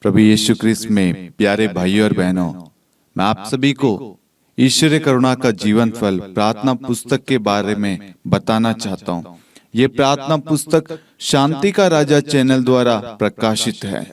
प्रभु यीशु क्रिस्त में प्यारे भाइयों और बहनों, मैं आप सभी को ईश्वरीय करुणा का जीवन फल प्रार्थना पुस्तक के बारे में बताना चाहता हूँ। ये प्रार्थना पुस्तक शांति का राजा चैनल द्वारा प्रकाशित है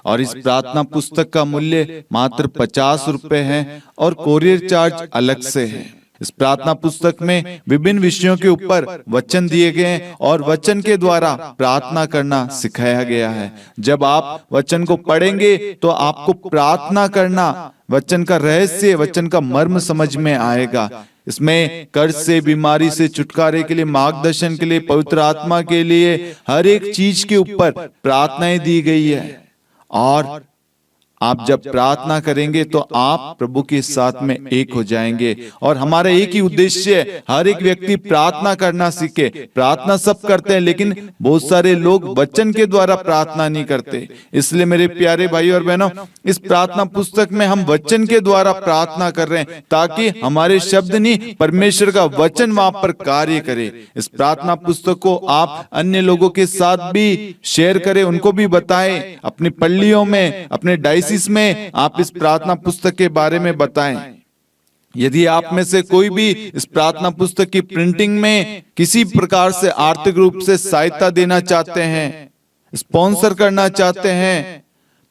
और इस प्रार्थना पुस्तक का मूल्य मात्र 50 रुपए है और कोरियर चार्ज अलग से है। इस प्रार्थना पुस्तक में विभिन्न विषयों के ऊपर वचन दिए गए हैं और वचन के द्वारा प्रार्थना करना सिखाया गया है। जब आप वचन को पढ़ेंगे तो आपको प्रार्थना करना, वचन का रहस्य, वचन का मर्म समझ में आएगा। इसमें कर्ज से, बीमारी से छुटकारे के लिए, मार्गदर्शन के लिए, पवित्र आत्मा के लिए, हर एक चीज के ऊपर प्रार्थनाएं दी गई है। और आप जब प्रार्थना करेंगे तो आप प्रभु के साथ में एक हो जाएंगे। और हमारा एक ही उद्देश्य है, हर एक व्यक्ति प्रार्थना करना सीखे। प्रार्थना सब करते हैं, लेकिन बहुत सारे लोग वचन के द्वारा प्रार्थना नहीं करते। इसलिए मेरे प्यारे भाई और बहनों, इस प्रार्थना पुस्तक में हम वचन के द्वारा प्रार्थना कर रहे हैं ताकि हमारे शब्द नहीं, परमेश्वर का वचन वहां पर कार्य करे। इस प्रार्थना पुस्तक को आप अन्य लोगों के साथ भी शेयर करें, उनको भी बताएं। अपनी पल्लियों में, अपने डायसिस में आप इस प्रार्थना पुस्तक के बारे में बताएं। यदि आप में से कोई भी इस प्रार्थना पुस्तक की प्रिंटिंग में किसी प्रकार से आर्थिक रूप से सहायता देना चाहते हैं, स्पॉन्सर करना चाहते हैं,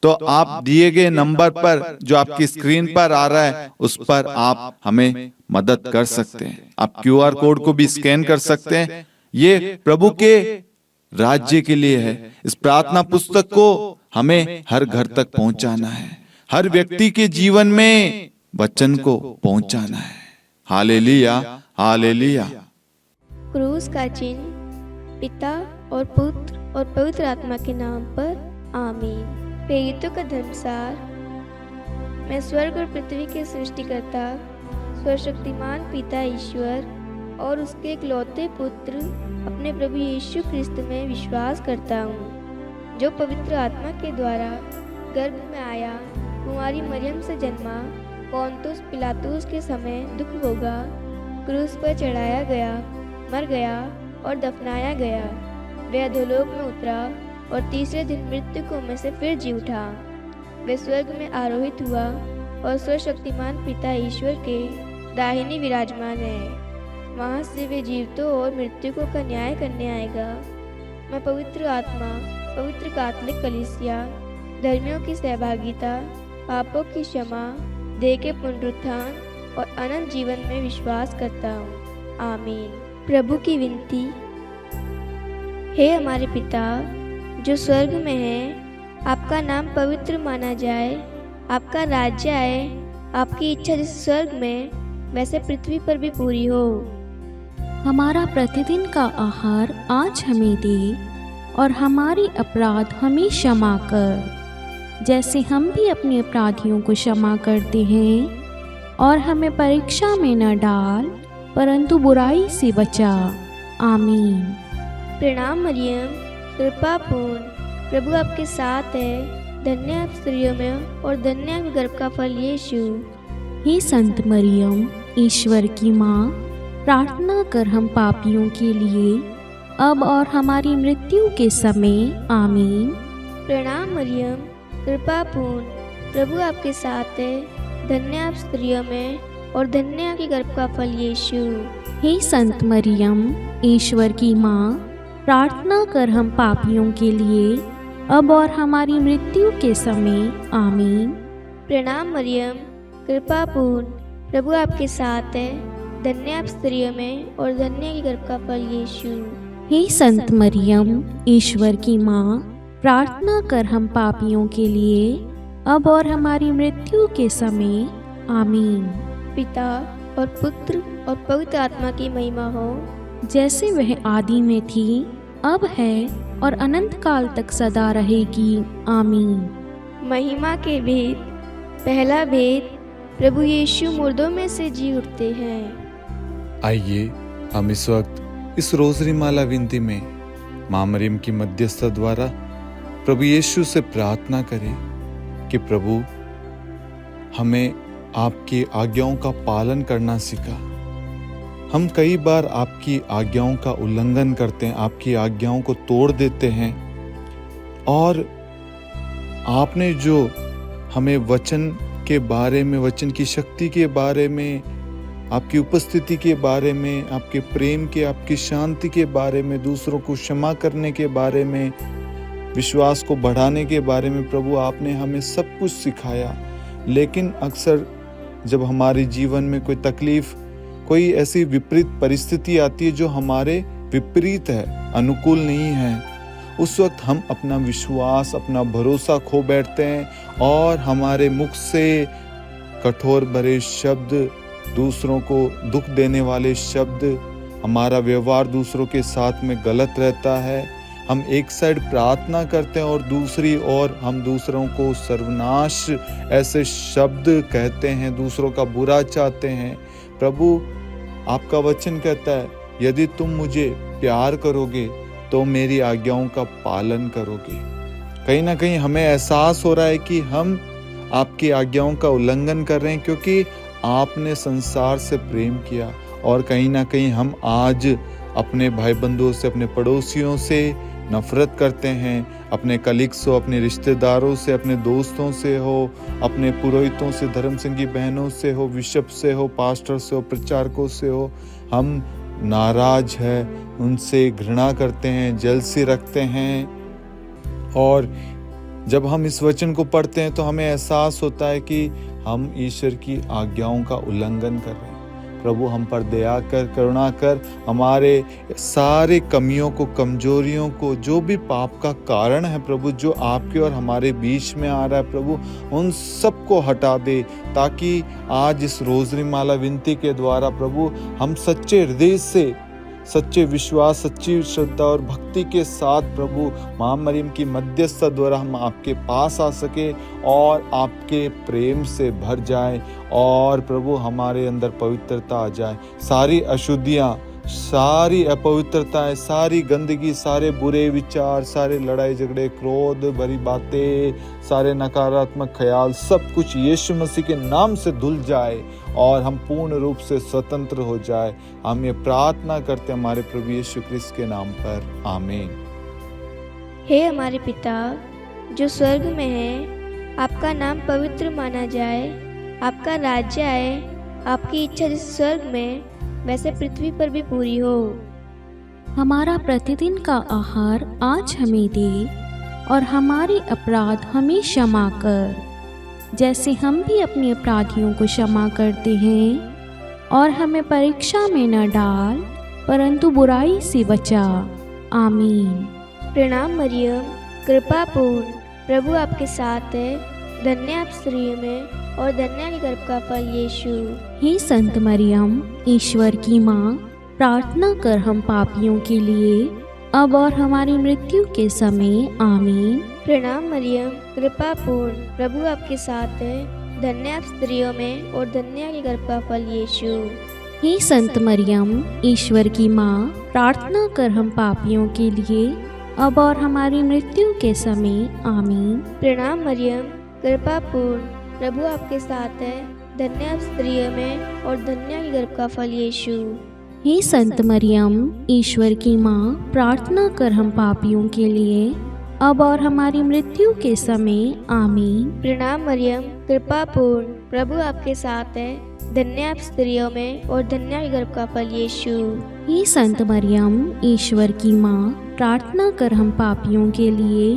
तो आप दिए गए नंबर पर जो आपकी स्क्रीन पर आ रहा है उस पर आप हमें मदद कर सकते हैं। आप QR कोड को भी स्कैन कर सकते हैं। ये प्रभु के राज्य के लिए है। इस प्रार्थना पुस्तक को हमें हर घर तक पहुंचाना है, हर व्यक्ति के जीवन में वचन को पहुंचाना है। Hallelujah, hallelujah. क्रूस का चिन्ह पिता और पुत्र और पवित्र आत्मा के नाम पर आमीन। प्रेरितों का धर्मसार। मैं स्वर्ग और पृथ्वी के सृष्टिकर्ता सर्वशक्तिमान पिता ईश्वर और उसके इकलौते पुत्र अपने प्रभु यीशु क्रिस्त में विश्वास करता हूँ, जो पवित्र आत्मा के द्वारा गर्भ में आया, कुंवारी मरियम से जन्मा, पोंतुस पिलातुस के समय दुख भोगा, क्रूस पर चढ़ाया गया, मर गया और दफनाया गया। वह अधोलोक में उतरा और तीसरे दिन मृतकों में से फिर जी उठा। वह स्वर्ग में आरोहित हुआ और सर्वशक्तिमान पिता ईश्वर के दाहिने विराजमान है। वहाँ से वे जीवितों और मृतकों का न्याय करने आएगा। मैं पवित्र आत्मा, पवित्र कैथोलिक कलीसिया, धर्मियों की सहभागिता, पापों की क्षमा, देह के पुनरुत्थान और अनंत जीवन में विश्वास करता हूँ। आमीन। प्रभु की विनती। हे हमारे पिता जो स्वर्ग में है, आपका नाम पवित्र माना जाए, आपका राज्य आए, आपकी इच्छा जैसे स्वर्ग में वैसे पृथ्वी पर भी पूरी हो। हमारा प्रतिदिन का आहार आज हमें दे और हमारी अपराध हमें क्षमा कर, जैसे हम भी अपने अपराधियों को क्षमा करते हैं। और हमें परीक्षा में न डाल, परंतु बुराई से बचा। आमीन। प्रणाम मरियम, कृपा पूर्ण, प्रभु आपके साथ है। धन्य आप स्त्रियों में और धन्य आपके गर्भ का फल यीशु। हे संत मरियम, ईश्वर की माँ, प्रार्थना कर हम पापियों के लिए, अब और हमारी मृत्यु के समय। आमीन। प्रणाम मरियम, कृपा पूर्ण, प्रभु आपके साथ है। धन्य आप स्त्रियों में और धन्य आपके गर्भ का फल यीशु। हे संत मरियम, ईश्वर की माँ, प्रार्थना कर हम पापियों के लिए, अब और हमारी मृत्यु के समय। आमीन। प्रणाम मरियम, कृपा पूर्ण, प्रभु आपके साथ है। धन्य आप स्त्रियों में और धन्य के गर्भ का फल यीशु। हे संत मरियम, ईश्वर की माँ, प्रार्थना कर हम पापियों के लिए, अब और हमारी मृत्यु के समय। आमीन। पिता और पुत्र और पवित्र आत्मा की महिमा हो, जैसे वह आदि में थी, अब है और अनंत काल तक सदा रहेगी। आमीन। महिमा के भेद। पहला भेद, प्रभु यीशु मुर्दों में से जी उठते हैं। आइए हम इस वक्त इस रोजरी माला विनती में माँ मरियम की मध्यस्थता द्वारा प्रभु यीशु से प्रार्थना करें कि प्रभु हमें आपकी आज्ञाओं का पालन करना सिखा। हम कई बार आपकी आज्ञाओं का उल्लंघन करते हैं, आपकी आज्ञाओं को तोड़ देते हैं और आपने जो हमें वचन के बारे में, वचन की शक्ति के बारे में, आपकी उपस्थिति के बारे में, आपके प्रेम के, आपकी शांति के बारे में, दूसरों को क्षमा करने के बारे में, विश्वास को बढ़ाने के बारे में प्रभु आपने हमें सब कुछ सिखाया। लेकिन अक्सर जब हमारे जीवन में कोई तकलीफ, कोई ऐसी विपरीत परिस्थिति आती है जो हमारे विपरीत है, अनुकूल नहीं है, उस वक्त हम अपना विश्वास, अपना भरोसा खो बैठते हैं और हमारे मुख से कठोर भरे शब्द, दूसरों को दुख देने वाले शब्द, हमारा व्यवहार दूसरों के साथ में गलत रहता है। हम एक साइड प्रार्थना करते हैं और दूसरी ओर हम दूसरों को सर्वनाश ऐसे शब्द कहते हैं, दूसरों का बुरा चाहते हैं। प्रभु आपका वचन कहता है, यदि तुम मुझे प्यार करोगे तो मेरी आज्ञाओं का पालन करोगे। कहीं ना कहीं हमें एहसास हो रहा है कि हम आपकी आज्ञाओं का उल्लंघन कर रहे हैं, क्योंकि आपने संसार से प्रेम किया। और कहीं ना कहीं हम आज अपने भाई बंधुओं से, अपने पड़ोसियों से नफरत करते हैं, अपने कलीग्स हो, अपने रिश्तेदारों से, अपने दोस्तों से हो, अपने पुरोहितों से, धर्म संगी बहनों से हो, बिशप से हो, पास्टर से हो, प्रचारकों से हो, हम नाराज है, उनसे घृणा करते हैं, जलसी रखते हैं। और जब हम इस वचन को पढ़ते हैं तो हमें एहसास होता है कि हम ईश्वर की आज्ञाओं का उल्लंघन कर रहे हैं। प्रभु हम पर दया कर, करुणा कर, हमारे सारे कमियों को, कमजोरियों को, जो भी पाप का कारण है प्रभु, जो आपके और हमारे बीच में आ रहा है प्रभु, उन सब को हटा दे, ताकि आज इस रोजरी माला विनती के द्वारा प्रभु हम सच्चे हृदय से, सच्चे विश्वास, सच्ची श्रद्धा और भक्ति के साथ प्रभु मां मरियम की मध्यस्थता द्वारा हम आपके पास आ सके और आपके प्रेम से भर जाए और प्रभु हमारे अंदर पवित्रता आ जाए। सारी अशुद्धियां, सारी अपवित्रताएं, सारी गंदगी, सारे बुरे विचार, सारे लड़ाई झगड़े, क्रोध भरी बातें, सारे नकारात्मक ख्याल, सब कुछ यीशु मसीह के नाम से धुल जाए और हम पूर्ण रूप से स्वतंत्र हो जाए। हम ये प्रार्थना करते हैं हमारे प्रभु यीशु क्रिस्त के नाम पर, आमीन। हे हमारे पिता जो स्वर्ग में है, आपका नाम पवित्र माना जाए, आपका राज्य आए, आपकी इच्छा जैसे स्वर्ग में वैसे पृथ्वी पर भी पूरी हो। हमारा प्रतिदिन का आहार आज हमें दे और हमारे अपराध हमें क्षमा कर, जैसे हम भी अपने अपराधियों को क्षमा करते हैं, और हमें परीक्षा में न डाल परंतु बुराई से बचा। आमीन। प्रणाम मरियम, कृपा पूर्ण, प्रभु आपके साथ है, धन्य आप स्त्रियों में और धन्य आपके गर्भ का फल यीशु। हे संत मरियम, ईश्वर की माँ, प्रार्थना कर हम पापियों के लिए, अब और हमारी मृत्यु के समय। आमीन। प्रणाम मरियम, कृपा पूर्ण, प्रभु आपके साथ है, धन्य आप स्त्रियों में और धन्य आपके गर्भ का फल यीशु। हे संत मरियम, ईश्वर की माँ, प्रार्थना कर हम पापियों के लिए, अब और हमारी मृत्यु के समय। आमीन। प्रणाम मरियम, कृपा पूर्ण, प्रभु आपके साथ है, धन्य आप स्त्रियों में और धन्य आपके गर्भ का फल यीशु। हे संत मरियम, ईश्वर की माँ, प्रार्थना कर हम पापियों के लिए, अब और हमारी मृत्यु के समय। आमीन। प्रणाम मरियम, कृपा पूर्ण, प्रभु आपके साथ है, धन्य आप स्त्रियों में और धन्य आपके गर्भ का फल यीशु। हे संत मरियम, ईश्वर की माँ, प्रार्थना कर हम पापियों के लिए,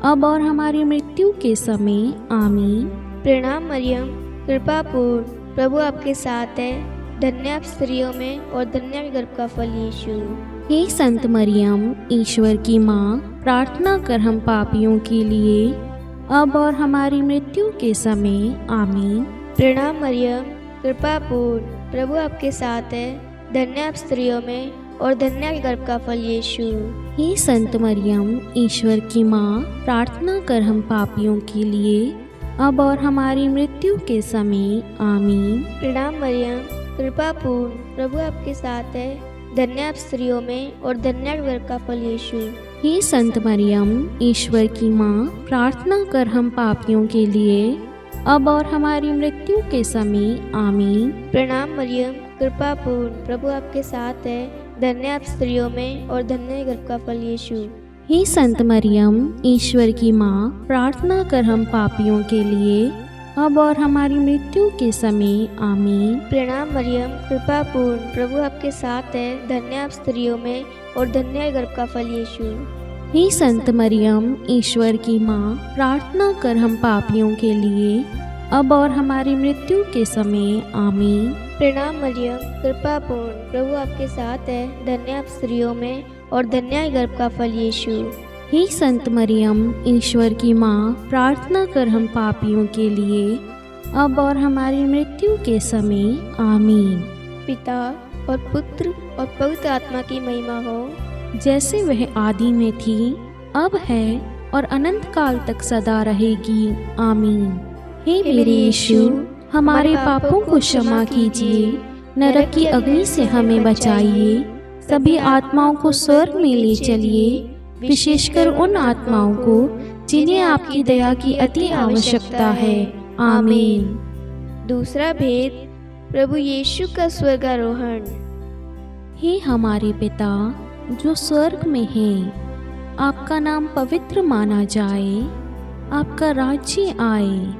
अब और हमारी मृत्यु के समय। आमीन। प्रणाम मरियम, कृपा पूर्ण, प्रभु आपके साथ है, धन्य आप स्त्रियों में और धन्य आपके गर्भ का फल यीशु। हे संत मरियम, ईश्वर की माँ, प्रार्थना कर हम पापियों के लिए, अब और हमारी मृत्यु के समय। आमीन। प्रणाम मरियम, कृपा पूर्ण, प्रभु आपके साथ है, धन्य आप स्त्रियों में और धन्य आपके गर्भ का फल यीशु। हे संत मरियम, ईश्वर की माँ, प्रार्थना कर हम पापियों के लिए, अब और हमारी मृत्यु के समय। आमीन। प्रणाम मरियम, कृपा पूर्ण, प्रभु आपके साथ है, धन्य आप स्त्रियों में और धन्य आपके गर्भ का फल यीशु। हे संत मरियम, ईश्वर की माँ, प्रार्थना कर हम पापियों के लिए, अब और हमारी मृत्यु के समय। आमीन। प्रणाम मरियम, कृपा पूर्ण, प्रभु आपके साथ है, धन्य आप स्त्रियों में और धन्य आपके गर्भ का फल यीशु। हे संत मरियम, ईश्वर की माँ, प्रार्थना कर हम पापियों के लिए, अब और हमारी मृत्यु के समय। आमीन। प्रणाम मरियम, कृपा पूर्ण, प्रभु आपके साथ है, धन्य आप स्त्रियों में और धन्य है गर्भ का फल यीशु। हे संत मरियम, ईश्वर की माँ, प्रार्थना कर हम पापियों के लिए, अब और हमारी मृत्यु के समय। आमीन। प्रणाम मरियम, कृपा पूर्ण, प्रभु आपके साथ है, धन्य आप स्त्रियों में और धन्य है गर्भ का फल यीशु। हे संत मरियम, ईश्वर की माँ, प्रार्थना कर हम पापियों के लिए, अब और हमारी मृत्यु के समय। आमीन। पिता और पुत्र और पवित्र आत्मा की महिमा हो, जैसे वह आदि में थी, अब है और अनंत काल तक सदा रहेगी। आमीन। हे मेरे यीशु, हमारे पापों को क्षमा कीजिए, नरक की अग्नि से हमें बचाइए, सभी आत्माओं को स्वर्ग में ले चलिए, विशेषकर उन आत्माओं को जिन्हें आपकी दया की अति आवश्यकता है। आमीन। दूसरा भेद, प्रभु यीशु का स्वर्गारोहण। हे हमारे पिता जो स्वर्ग में है, आपका नाम पवित्र माना जाए, आपका राज्य आए,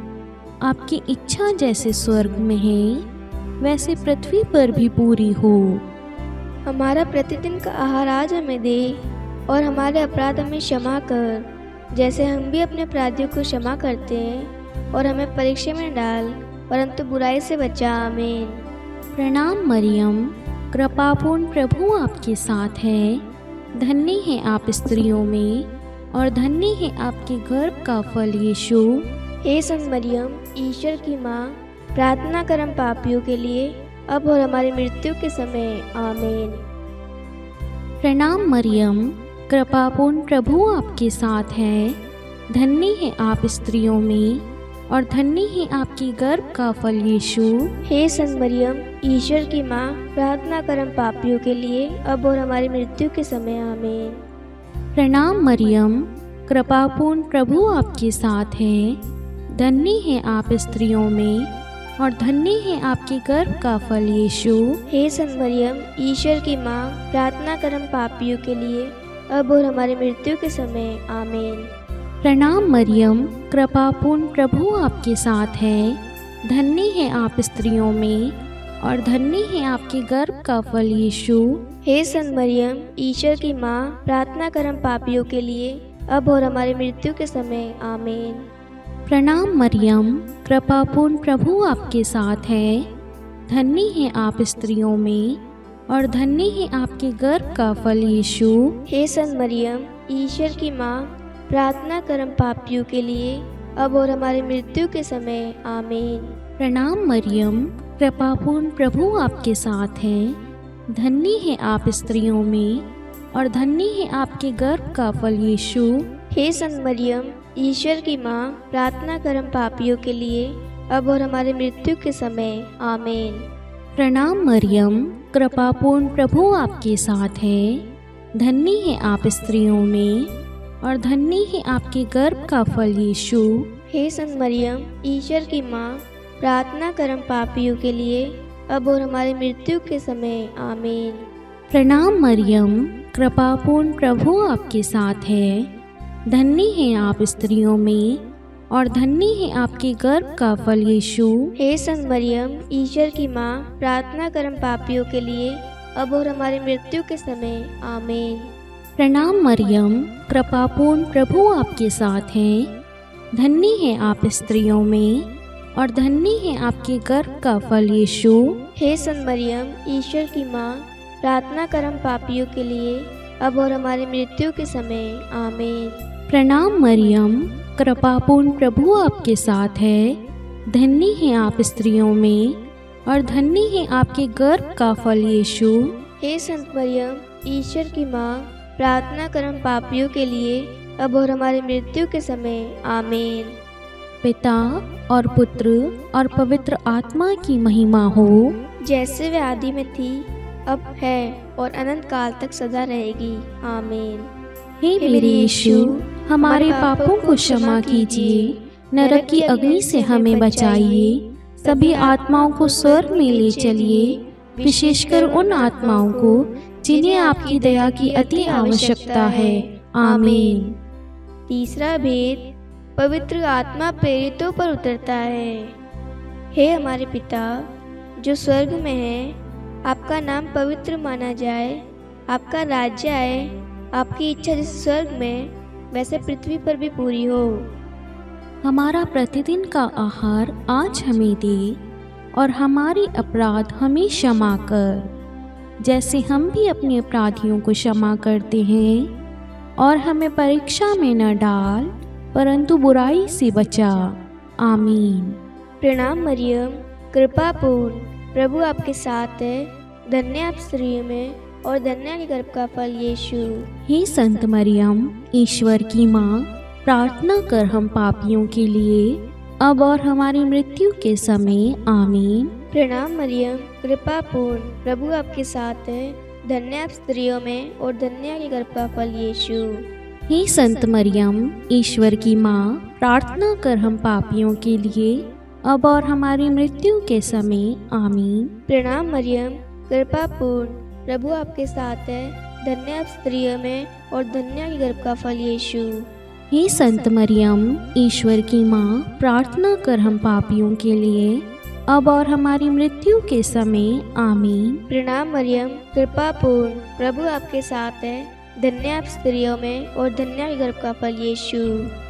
आपकी इच्छा जैसे स्वर्ग में है वैसे पृथ्वी पर भी पूरी हो। हमारा प्रतिदिन का आहार आज हमें दे, और हमारे अपराध हमें क्षमा कर, जैसे हम भी अपने अपराधियों को क्षमा करते हैं, और हमें परीक्षा में डाल, परंतु बुराई से बचा। आमीन। प्रणाम मरियम, कृपापूर्ण, प्रभु आपके साथ है, धन्य है आप स्त्रियों में और धन्य है आपके गर्भ का फल यीशु। हे संत मरियम, ईश्वर की माँ, प्रार्थना कर हम पापियों के लिए, अब और हमारी मृत्यु के समय। आमीन। प्रणाम मरियम, कृपापूर्ण, प्रभु आपके साथ है, धन्य है आप स्त्रियों में और धन्य है आपकी गर्भ का फल यीशु। हे संत मरियम, ईश्वर की माँ, प्रार्थना कर हम पापियों के लिए, अब और हमारी मृत्यु के समय। आमीन। प्रणाम मरियम, कृपापूर्ण, प्रभु आपके साथ है, धन्य है आप स्त्रियों में और धन्य है आपके गर्भ का फल यीशु। हे संत मरियम, ईश्वर की माँ, प्रार्थना कर हम पापियों के लिए, अब और हमारी मृत्यु के समय। आमीन। प्रणाम मरियम, कृपापूर्ण, प्रभु आपके साथ है, धन्य है आप स्त्रियों में और धन्य है आपके गर्भ का फल यीशु। हे संत मरियम, ईश्वर की माँ, प्रार्थना कर हम पापियों के लिए, अब और हमारी मृत्यु के समय। आमीन। प्रणाम मरियम, कृपापूर्ण, प्रभु आपके साथ है, धन्य है आप स्त्रियों में और धन्य है आपके गर्भ का फल यीशु। हे संत मरियम, ईश्वर की माँ, प्रार्थना कर हम पापियों के लिए, अब और हमारी मृत्यु के समय। आमीन। प्रणाम मरियम, कृपापूर्ण, प्रभु आपके साथ है, धन्य है आप स्त्रियों में और धन्य है आपके गर्भ का फल यीशु। हे संत मरियम, ईश्वर की माँ, प्रार्थना कर हम पापियों के लिए, अब और हमारी मृत्यु के समय। आमीन। प्रणाम मरियम, कृपापूर्ण, प्रभु आपके साथ है, धन्य है आप स्त्रियों में और धन्य है आपके गर्भ का फल यीशु। हे संत मरियम, ईश्वर की माँ, प्रार्थना कर हम पापियों के लिए, अब और हमारी मृत्यु के समय। आमीन। प्रणाम मरियम, कृपापूर्ण, प्रभु आपके साथ है, धन्य है आप स्त्रियों में और धन्य है आपके गर्भ का फल यीशु। हे संत मरियम, ईश्वर की माँ, प्रार्थना कर हम पापियों के लिए, अब और हमारी मृत्यु के समय। आमीन। प्रणाम मरियम, कृपापूर्ण, प्रभु आपके साथ है, धन्य है आप स्त्रियों में और धन्य है आपके गर्भ का फल यीशु। हे संत मरियम, ईश्वर की माँ, प्रार्थना कर हम पापियों के लिए, अब और हमारी मृत्यु के समय। आमीन। प्रणाम मरियम, कृपापूर्ण, प्रभु आपके साथ है, धन्य है आप स्त्रियों में और धन्य है आपके गर्भ का फल यीशु। हे संत मरियम, ईश्वर की माँ, प्रार्थना कर हम पापियों के लिए, अब और हमारी मृत्यु के समय। आमीन। पिता और पुत्र और पवित्र आत्मा की महिमा हो, जैसे वे आदि में थी, अब है और अनंत काल तक सदा रहेगी। आमीन। हे मेरे यीशु, हमारे पापों को क्षमा कीजिए, नरक की अग्नि से हमें बचाइए, सभी आत्माओं को स्वर्ग में ले चलिए, विशेषकर उन आत्माओं को जिन्हें आपकी दया की अति आवश्यकता है। आमीन। तीसरा भेद, पवित्र आत्मा प्रेरितों पर उतरता है। हे हमारे पिता जो स्वर्ग में है, आपका नाम पवित्र माना जाए, आपका राज्य आए, आपकी इच्छा जैसे स्वर्ग में वैसे पृथ्वी पर भी पूरी हो। हमारा प्रतिदिन का आहार आज हमें दे, और हमारी अपराध हमें क्षमा कर, जैसे हम भी अपने अपराधियों को क्षमा करते हैं, और हमें परीक्षा में न डाल, परंतु बुराई से बचा। आमीन। प्रणाम मरियम, कृपा पूर्ण, प्रभु आपके साथ है, धन्य आप स्त्रियों में और धन्य के गर्भ का फल यीशु। हे संत मरियम, ईश्वर की माँ, प्रार्थना कर हम पापियों के लिए, अब और हमारी मृत्यु के समय। आमीन। प्रणाम मरियम, कृपा पूर्ण, प्रभु आपके साथ है, धन्य आप स्त्रियों में और धन्य के गर्भ का फल यीशु। हे संत मरियम, ईश्वर की माँ, प्रार्थना कर हम पापियों के लिए, अब और हमारी मृत्यु के समय। आमीन। प्रणाम मरियम, कृपा पूर्ण, प्रभु आपके साथ है, धन्य आप स्त्रियों में और धन्य के गर्भ का फल यीशु। हे संत मरियम, ईश्वर की माँ, प्रार्थना कर हम पापियों के लिए, अब और हमारी मृत्यु के समय। आमीन। प्रणाम मरियम, कृपा पूर्ण, प्रभु आपके साथ है, धन्य आप स्त्रियों में और धन्य के गर्भ का फल यीशु।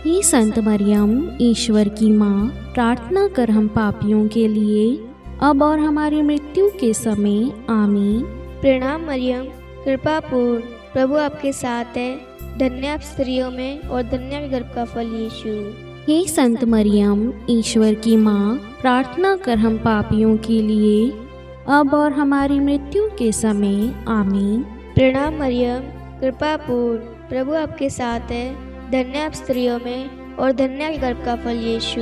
हे संत मरियम, ईश्वर की माँ, प्रार्थना कर हम पापियों के लिए, अब और हमारी मृत्यु के समय। आमीन। प्रणाम मरियम, कृपा पूर्ण, प्रभु आपके साथ है, धन्य आप स्त्रियों में और धन्य के गर्भ का फल यीशु। हे संत मरियम, ईश्वर की माँ, प्रार्थना कर हम पापियों के लिए, अब और हमारी मृत्यु के समय। आमीन। प्रणाम मरियम, कृपा पूर्ण, प्रभु आपके साथ है, धन्य आप स्त्रियों में और धन्य के गर्भ का फल यीशु।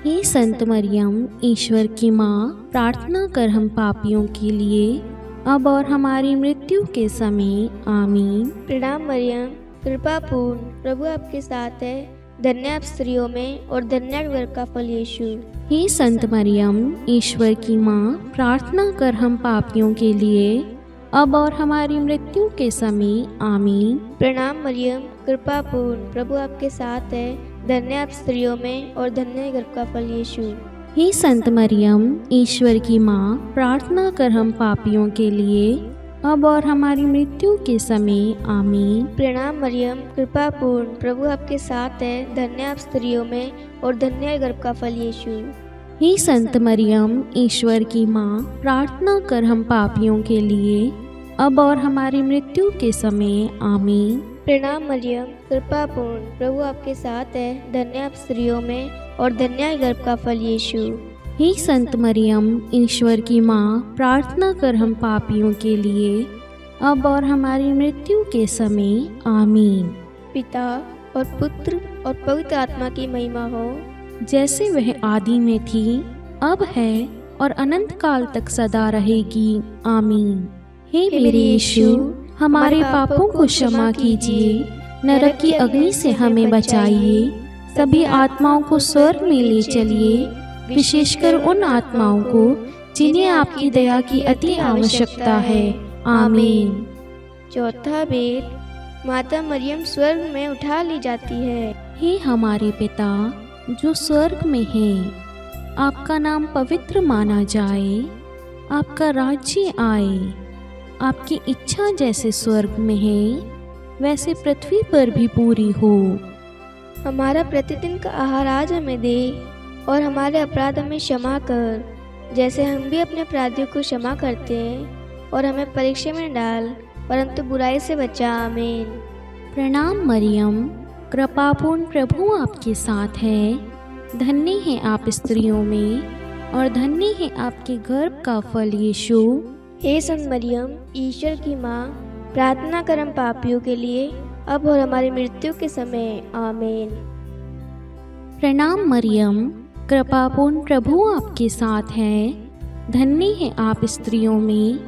हे संत मरियम, ईश्वर की माँ, प्रार्थना कर हम पापियों के लिए, अब और हमारी मृत्यु के समय। आमीन। प्रणाम मरियम, कृपा पूर्ण, प्रभु आपके साथ है, धन्य आप स्त्रियों में और धन्य के गर्भ का फल यीशु। हे संत मरियम, ईश्वर की माँ, प्रार्थना कर हम पापियों के लिए, अब और हमारी मृत्यु के समय। आमीन। प्रणाम मरियम, कृपा पूर्ण, प्रभु आपके साथ है, धन्य आप स्त्रियों में और धन्य के गर्भ का फल यीशु। हे संत मरियम, ईश्वर की माँ, प्रार्थना कर हम पापियों के लिए, अब और हमारी मृत्यु के समय। आमीन। प्रणाम मरियम, कृपा पूर्ण, प्रभु आपके साथ है, धन्य आप स्त्रियों में और धन्य के गर्भ का फल यीशु। हे संत मरियम, ईश्वर की माँ, प्रार्थना कर हम पापियों के लिए, अब और हमारी मृत्यु के समय। आमीन। प्रणाम मरियम, कृपा पूर्ण, प्रभु आपके साथ है, धन्य आप स्त्रियों में और धन्य के गर्भ का फल यीशु। हे संत मरियम, ईश्वर की माँ, प्रार्थना कर हम पापियों के लिए, अब और हमारी मृत्यु के समय। आमीन। पिता और पुत्र और पवित्र आत्मा की महिमा हो, जैसे वह आदि में थी, अब है और अनंत काल तक सदा रहेगी। आमीन। हे मेरे यीशु, हमारे पापों को क्षमा कीजिए, नरक की अग्नि से हमें बचाइए, सभी आत्माओं को स्वर्ग में ले चलिए, विशेषकर उन आत्माओं को जिन्हें आपकी दया की अति आवश्यकता है। आमीन। चौथा भेद, माता मरियम स्वर्ग में उठा ली जाती है। हे हमारे पिता जो स्वर्ग में है, आपका नाम पवित्र माना जाए, आपका राज्य आए, आपकी इच्छा जैसे स्वर्ग में है वैसे पृथ्वी पर भी पूरी हो। हमारा प्रतिदिन का आहार आज हमें दे, और हमारे अपराध हमें क्षमा कर, जैसे हम भी अपने अपराधियों को क्षमा करते हैं, और हमें परीक्षा में डाल, परंतु बुराई से बचा। आमीन। प्रणाम मरियम, कृपापूर्ण, प्रभु आपके साथ है, धन्य है आप स्त्रियों में और धन्य है आपके गर्भ का फल यीशु। हे संत मरियम, ईश्वर की माँ, प्रार्थना कर हम पापियों के लिए, अब और हमारी मृत्यु के समय। आमीन। प्रणाम मरियम, कृपापूर्ण, प्रभु आपके साथ है, धन्य है आप स्त्रियों में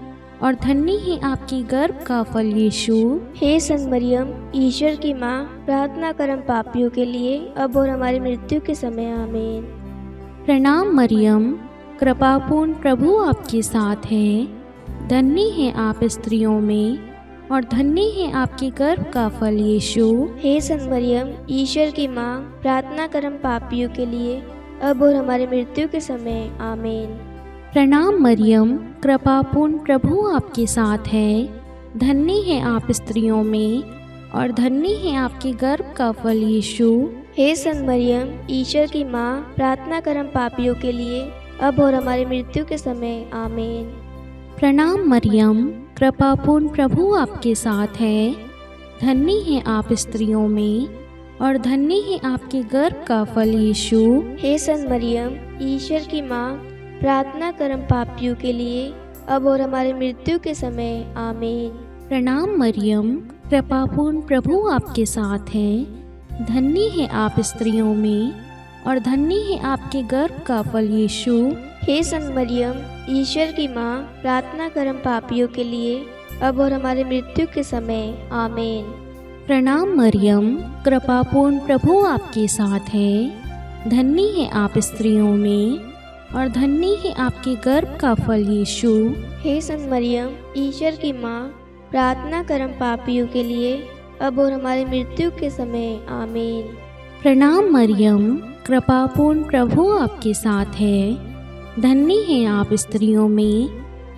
और धन्य है आपके गर्भ का फल यीशु। हे संत मरियम, ईश्वर की माँ, प्रार्थना कर हम पापियों के लिए, अब और हमारी मृत्यु के समय। आमीन। प्रणाम मरियम, कृपापूर्ण, प्रभु आपके साथ है, धन्य है आप स्त्रियों में और धन्य है आपके गर्भ का फल यीशु। हे संत मरियम, ईश्वर की माँ, प्रार्थना कर हम पापियों के लिए, अब और हमारे मृत्यु के समय, आमीन। प्रणाम मरियम, कृपा पूर्ण प्रभु आपके साथ है। धन्य है आप स्त्रियों में और धन्य है आपके गर्भ का फल यीशु। हे संत मरियम, ईश्वर की माँ, प्रार्थना कर हम पापियों के लिए, अब और हमारे मृत्यु के समय, आमीन। प्रणाम मरियम, कृपा पूर्ण प्रभु आपके साथ है। धन्य है आप स्त्रियों में और धन्य है आपके गर्भ का फल यीशु। हे संत मरियम, ईश्वर की माँ, प्रार्थना कर हम पापियों के लिए, अब और हमारे मृत्यु के समय, आमीन। प्रणाम मरियम, कृपा पूर्ण प्रभु आपके साथ है। धन्य है आप स्त्रियों में और धन्य है आपके गर्भ का फल यीशु। हे संत मरियम, ईश्वर की माँ, प्रार्थना कर हम पापियों के लिए, अब और हमारे मृत्यु के समय, आमीन। प्रणाम मरियम, कृपा पूर्ण प्रभु आपके साथ है। धन्य है आप स्त्रियों में और धन्य है आपके गर्भ का फल यीशु। हे संत मरियम, ईश्वर की माँ, प्रार्थना कर हम पापियों के लिए, अब और हमारे मृत्यु के समय, आमीन। प्रणाम मरियम, कृपा पूर्ण प्रभु आपके साथ है। धन्य है आप स्त्रियों में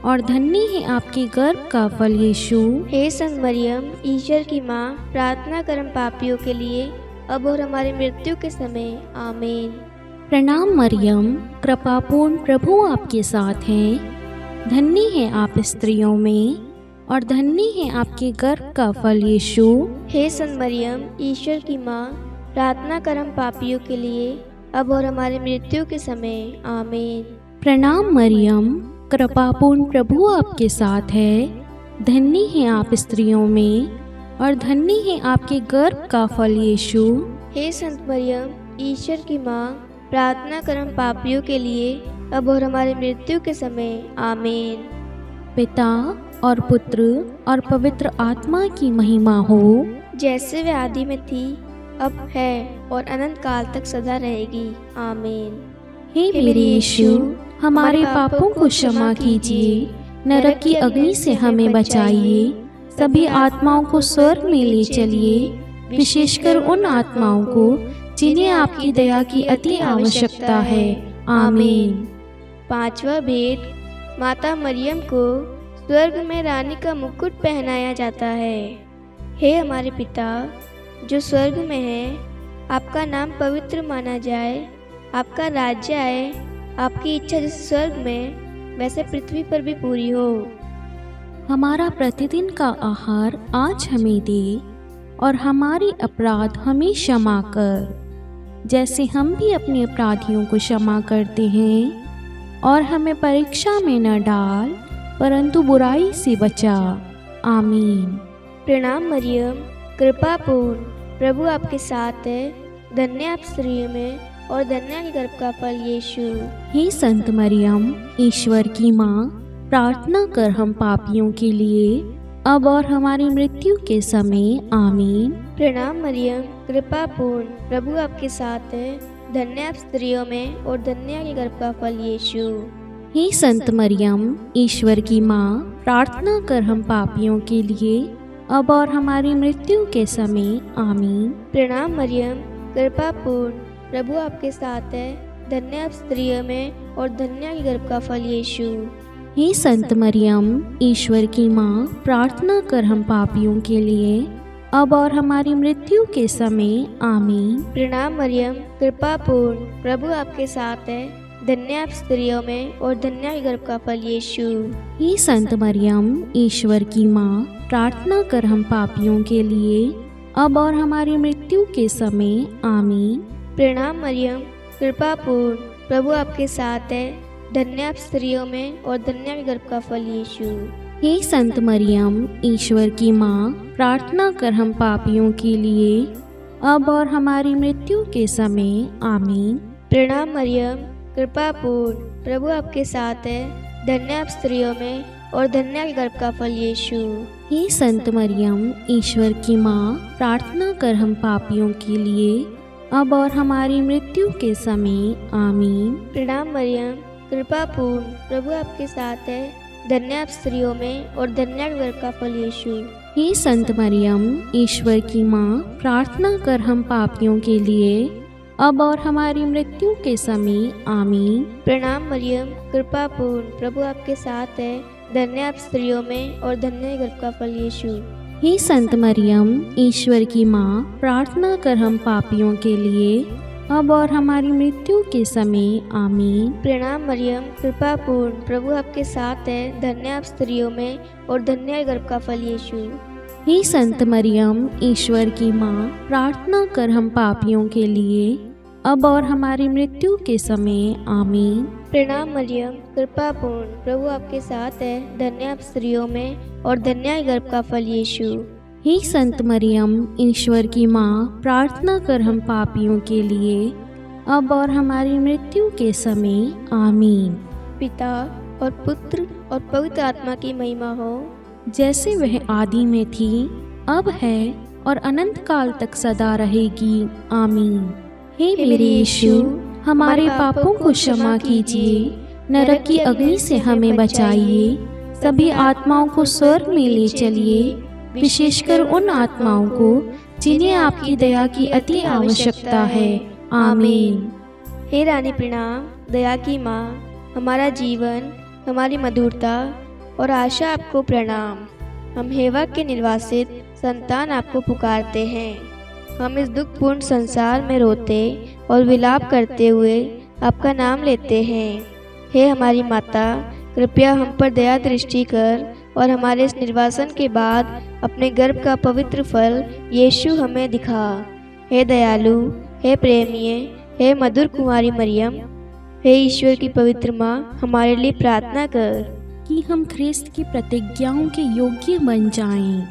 और धन्य है आपके गर्भ का फल यीशु। हे संत मरियम, ईश्वर की माँ, प्रार्थना कर हम पापियों के लिए, अब और हमारे मृत्यु के समय, आमीन। प्रणाम मरियम, कृपा पूर्ण प्रभु आपके साथ है। धन्य है आप स्त्रियों में और धन्य है आपके गर्भ का फल यीशु। हे संत मरियम, ईश्वर की माँ, प्रार्थना कर हम पापियों के लिए, अब और हमारे मृत्यु के समय, आमीन। प्रणाम मरियम, कृपा पूर्ण प्रभु आपके साथ है। धन्य है आप स्त्रियों में और धन्य है आपके गर्भ का फल यीशु। हे संत मरियम, ईश्वर की माँ, प्रार्थना कर हम पापियों के लिए, अब और हमारे मृत्यु के समय, आमीन। पिता और पुत्र और पवित्र आत्मा की महिमा हो, जैसे वे आदि में थी, अब है और अनंत काल तक सदा रहेगी, आमीन। हे मेरे यीशु, हमारे पापों को क्षमा कीजिए, नरक की अग्नि से हमें बचाइए, सभी आत्माओं को स्वर्ग में ले चलिए, विशेषकर उन आत्माओं को जिन्हें आपकी दया की अति आवश्यकता है, आमीन। पांचवा भेद, माता मरियम को स्वर्ग में रानी का मुकुट पहनाया जाता है। हे हमारे पिता जो स्वर्ग में है, आपका नाम पवित्र माना जाए, आपका राज्य आए, आपकी इच्छा जैसे स्वर्ग में वैसे पृथ्वी पर भी पूरी हो। हमारा प्रतिदिन का आहार आज हमें दे और हमारे अपराध हमें क्षमा कर, जैसे हम भी अपने अपराधियों को क्षमा करते हैं, और हमें परीक्षा में न डाल परंतु बुराई से बचा, आमीन। प्रणाम मरियम, कृपा पूर्ण, प्रभु आपके साथ है। धन्य आप स्त्रियों में और धन्य आपके गर्भ का फल यीशु। हे संत मरियम, ईश्वर की माँ, प्रार्थना कर हम पापियों के लिए, अब और हमारी मृत्यु के समय, आमीन। प्रणाम मरियम, कृपा पूर्ण, प्रभु आपके साथ है। धन्य आप स्त्रियों में और धन्य आपके गर्भ का फल यीशु। हे संत मरियम, ईश्वर की माँ, प्रार्थना कर हम पापियों के लिए, अब और हमारी मृत्यु के समय, आमीन। प्रणाम मरियम, कृपा पूर्ण, प्रभु आपके साथ है। धन्य आप स्त्रियों में और धन्य आपके गर्भ का फल यीशु। हे संत मरियम, ईश्वर की माँ, प्रार्थना कर हम पापियों के लिए, अब और हमारी मृत्यु के समय, आमीन। प्रणाम मरियम, कृपा पूर्ण, प्रभु आपके साथ है। धन्य आप स्त्रियों में और धन्य आपके गर्भ का फल यीशु। हे संत मरियम, ईश्वर की माँ, प्रार्थना कर हम पापियों के लिए, अब और हमारी मृत्यु के समय, आमीन। प्रणाम मरियम, कृपा पूर्ण, प्रभु आपके साथ है। धन्य आप स्त्रियों में और धन्य आपके गर्भ का फल यीशु। हे संत मरियम, ईश्वर की माँ, प्रार्थना कर हम पापियों के लिए, अब और हमारी मृत्यु के समय, आमीन। प्रणाम मरियम, कृपा पूर्ण, प्रभु आपके साथ है। धन्य आप स्त्रियों में और धन्य आपके गर्भ का फल यीशु। हे संत मरियम, ईश्वर की माँ, प्रार्थना कर हम पापियों के लिए, अब और हमारी मृत्यु के समय, आमीन। प्रणाम मरियम, कृपा पूर्ण, प्रभु आपके साथ है। धन्य आप स्त्रियों में और धन्य आपके गर्भ का फल यीशु। हे संत मरियम, ईश्वर की माँ, प्रार्थना कर हम पापियों के लिए, अब और हमारी मृत्यु के समय। आमीन। प्रणाम मरियम, कृपा पूर्ण, प्रभु आपके साथ है, धन्य आप स्त्रियों में और धन्य है गर्भ का फल यीशु। हे संत मरियम, ईश्वर की माँ, प्रार्थना कर हम पापियों के लिए, अब और हमारी मृत्यु के समय। आमीन। प्रणाम मरियम, कृपा पूर्ण, प्रभु आपके साथ है, धन्य आप स्त्रियों में और धन्य है गर्भ का फल यीशु। हे संत मरियम, ईश्वर की माँ, प्रार्थना कर हम पापियों के लिए, अब और हमारी मृत्यु के समय। आमीन। प्रणाम मरियम, कृपा पूर्ण, प्रभु आपके साथ है, धन्य आप स्त्रियों में और धन्य है गर्भ का फल यीशु। हे संत मरियम, ईश्वर की माँ, प्रार्थना कर हम पापियों के लिए, अब और हमारी मृत्यु के समय। आमीन। पिता और पुत्र और पवित्र आत्मा की महिमा हो, जैसे वह आदि में थी, अब है और अनंत काल तक सदा रहेगी। आमीन। हे मेरे यीशु, हमारे पापों को क्षमा कीजिए, नरक की अग्नि से हमें बचाइए, सभी आत्माओं को स्वर्ग में ले चलिए, विशेषकर उन आत्माओं को जिन्हें आपकी दया की अति आवश्यकता है। आमीन। हे रानी प्रणाम, दया की माँ, हमारा जीवन, हमारी मधुरता और आशा आपको प्रणाम। हम हेवा के निर्वासित संतान आपको पुकारते हैं। हम इस दुखपूर्ण संसार में रोते और विलाप करते हुए आपका नाम लेते हैं। हे हमारी माता, कृपया हम पर दया दृष्टि कर और हमारे इस निर्वासन के बाद अपने गर्भ का पवित्र फल यीशु हमें दिखा। हे दयालु, हे प्रेमीय, हे मधुर कुमारी मरियम, हे ईश्वर की पवित्र माँ, हमारे लिए प्रार्थना कर कि हम ख्रिस्त की प्रतिज्ञाओं के योग्य बन जाएं।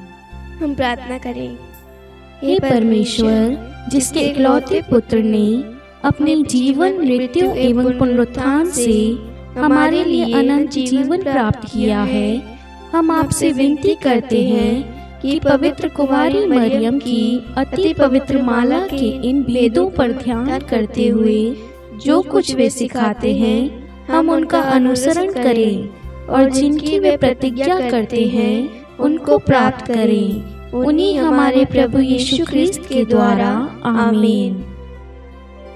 हम प्रार्थना करें। हे परमेश्वर, जिसके इकलौते पुत्र ने अपने जीवन, मृत्यु एवं पुनरुत्थान से हमारे लिए अनंत जीवन प्राप्त किया है, हम आपसे विनती करते हैं कि पवित्र कुमारी मरियम की अति पवित्र माला के इन वेदों पर ध्यान करते हुए जो कुछ वे सिखाते हैं, हम उनका अनुसरण करें और जिनकी वे प्रतिज्ञा करते हैं उनको प्राप्त करें। उन्हीं हमारे प्रभु यीशु ख्रिस्त के द्वारा। आमीन।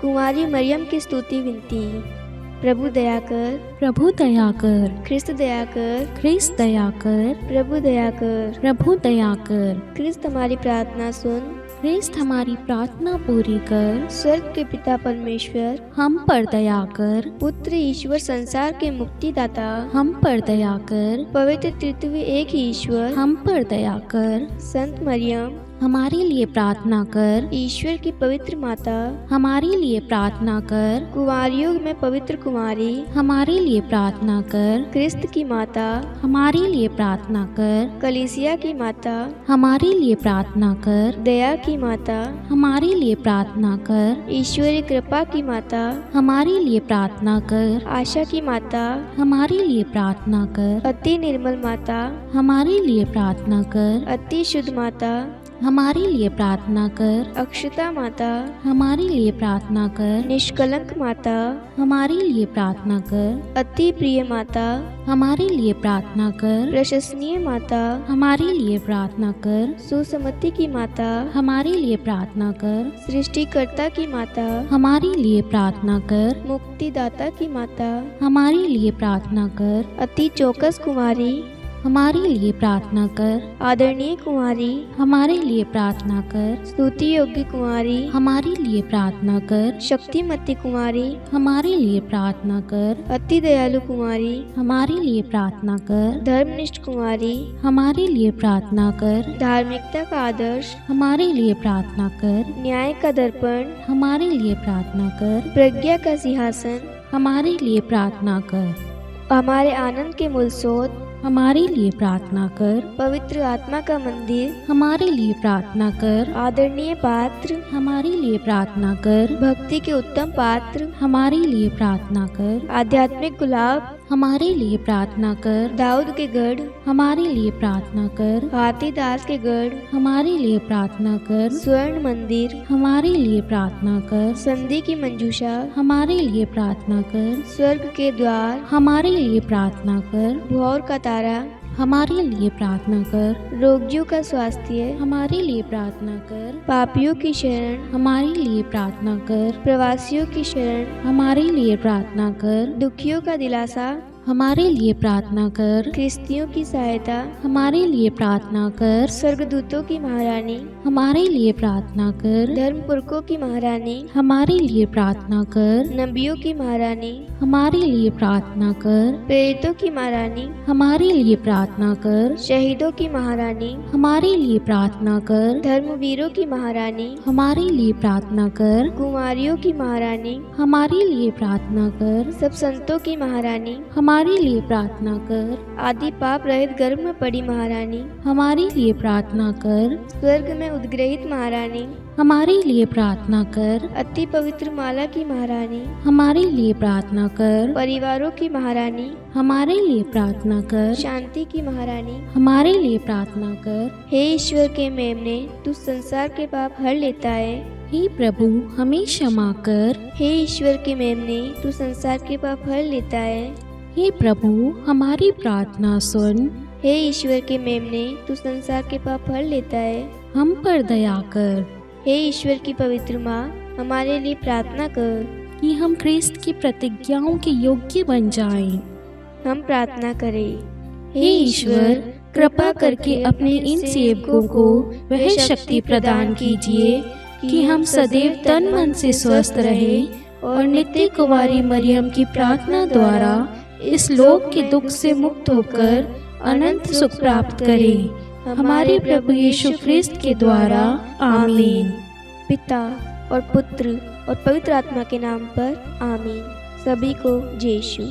कुमारी मरियम की स्तुति विनती। प्रभु दया कर, प्रभु दया कर, ख्रिस्त दया कर, ख्रिस्त दया कर, प्रभु दया कर, प्रभु दया कर। ख्रिस्त हमारी प्रार्थना सुन, ख्रिस्त हमारी प्रार्थना पूरी कर। स्वर्ग के पिता परमेश्वर, हम पर दया कर। पुत्र ईश्वर, संसार के मुक्तिदाता, हम पर दया कर। पवित्र तृतीय एक ही ईश्वर, हम पर दया कर। संत मरियम, हमारे लिए प्रार्थना कर। ईश्वर की पवित्र माता, हमारे लिए प्रार्थना कर। कुंवारियों में पवित्र कुमारी, हमारे लिए प्रार्थना कर। ख्रिस्त की माता, हमारे लिए प्रार्थना कर। कलीसिया की माता, हमारे लिए प्रार्थना कर। दया की माता, हमारे लिए प्रार्थना कर। ईश्वरी कृपा की माता, हमारे लिए प्रार्थना कर। आशा की माता, हमारे लिए प्रार्थना कर। अति निर्मल माता, हमारे लिए प्रार्थना कर। अति शुद्ध माता, हमारे लिए प्रार्थना कर। अक्षता माता, हमारे लिए प्रार्थना कर। निष्कलंक माता, हमारे लिए प्रार्थना कर। अति प्रिय माता, हमारे लिए प्रार्थना कर। प्रशंसनीय माता, हमारे लिए प्रार्थना कर। सुसमति की माता, हमारे लिए प्रार्थना कर। सृष्टिकर्ता की माता, हमारे लिए प्रार्थना कर। मुक्तिदाता की माता, हमारे लिए प्रार्थना कर। अति चौकस कुमारी, हमारे लिए प्रार्थना कर। आदरणीय कुमारी, हमारे लिए प्रार्थना कर। स्तुति योग्य कुमारी, हमारे लिए प्रार्थना कर। शक्तिमती कुमारी, हमारे लिए प्रार्थना कर। अति दयालु कुमारी, हमारे लिए प्रार्थना कर। धर्मनिष्ठ कुमारी, हमारे लिए प्रार्थना कर। धार्मिकता का आदर्श, हमारे लिए प्रार्थना कर। न्याय का दर्पण, हमारे लिए प्रार्थना कर। प्रज्ञा का सिंहासन, हमारे लिए प्रार्थना कर। हमारे आनंद के मूल स्रोत, हमारे लिए प्रार्थना कर। पवित्र आत्मा का मंदिर, हमारे लिए प्रार्थना कर। आदरणीय पात्र, हमारे लिए प्रार्थना कर। भक्ति के उत्तम पात्र, हमारे लिए प्रार्थना कर। आध्यात्मिक गुलाब, हमारे लिए प्रार्थना कर। दाऊद के गढ़, हमारे लिए प्रार्थना कर। हाथीदास के गढ़, हमारे लिए प्रार्थना कर। स्वर्ण मंदिर, हमारे लिए प्रार्थना कर। संधि की मंजूषा, हमारे लिए प्रार्थना कर। स्वर्ग के द्वार, हमारे लिए प्रार्थना कर। भौर का तारा, हमारे लिए प्रार्थना कर। रोगियों का स्वास्थ्य, हमारे लिए प्रार्थना कर। पापियों की शरण, हमारे लिए प्रार्थना कर। प्रवासियों की शरण, हमारे लिए प्रार्थना कर। दुखियों का दिलासा, हमारे लिए प्रार्थना कर। ख्रिस्तियों की सहायता, हमारे लिए प्रार्थना कर। स्वर्गदूतों की महारानी, हमारे लिए प्रार्थना कर। धर्मपुरखों की महारानी, हमारे लिए प्रार्थना कर। नबियों की महारानी, हमारे लिए प्रार्थना कर। प्रेरितों की महारानी, हमारे लिए प्रार्थना कर। शहीदों की महारानी, हमारे लिए प्रार्थना कर। धर्मवीरों की महारानी, हमारे लिए प्रार्थना कर। कुमारियों की महारानी, हमारे लिए प्रार्थना कर। सब संतों की महारानी, हमारे लिए प्रार्थना कर। आदि पाप रहित गर्भ में पड़ी महारानी, हमारे लिए प्रार्थना कर। स्वर्ग में उद्ग्रहित महारानी, हमारे लिए प्रार्थना कर। अति पवित्र माला की महारानी, हमारे लिए प्रार्थना कर। परिवारों की महारानी, हमारे लिए प्रार्थना कर। शांति की महारानी, हमारे लिए प्रार्थना कर। हे ईश्वर के मेमने, तू संसार के पाप हर लेता है। हे प्रभु, हमें क्षमा कर। हे ईश्वर के मेमने, तू संसार के पाप हर लेता है। हे प्रभु, हमारी प्रार्थना सुन। हे ईश्वर के मेमने, तू संसार के पाप हर लेता है। हम पर दया कर हे ईश्वर की पवित्र माँ, हमारे लिए प्रार्थना कर। कि हम ख्रिस्त की प्रतिज्ञाओं के योग्य बन जाएं। हम प्रार्थना करें। हे ईश्वर, कृपा करके अपने इन सेवकों को वह शक्ति प्रदान कीजिए कि हम सदैव तन मन से स्वस्थ रहें और नित्य कुंवारी मरियम की प्रार्थना द्वारा इस लोक के दुख से मुक्त होकर अनंत सुख प्राप्त करें। हमारे प्रभु यीशु ख्रिस्त के द्वारा, आमीन। पिता और पुत्र और पवित्र आत्मा के नाम पर, आमीन। सभी को जय यीशु।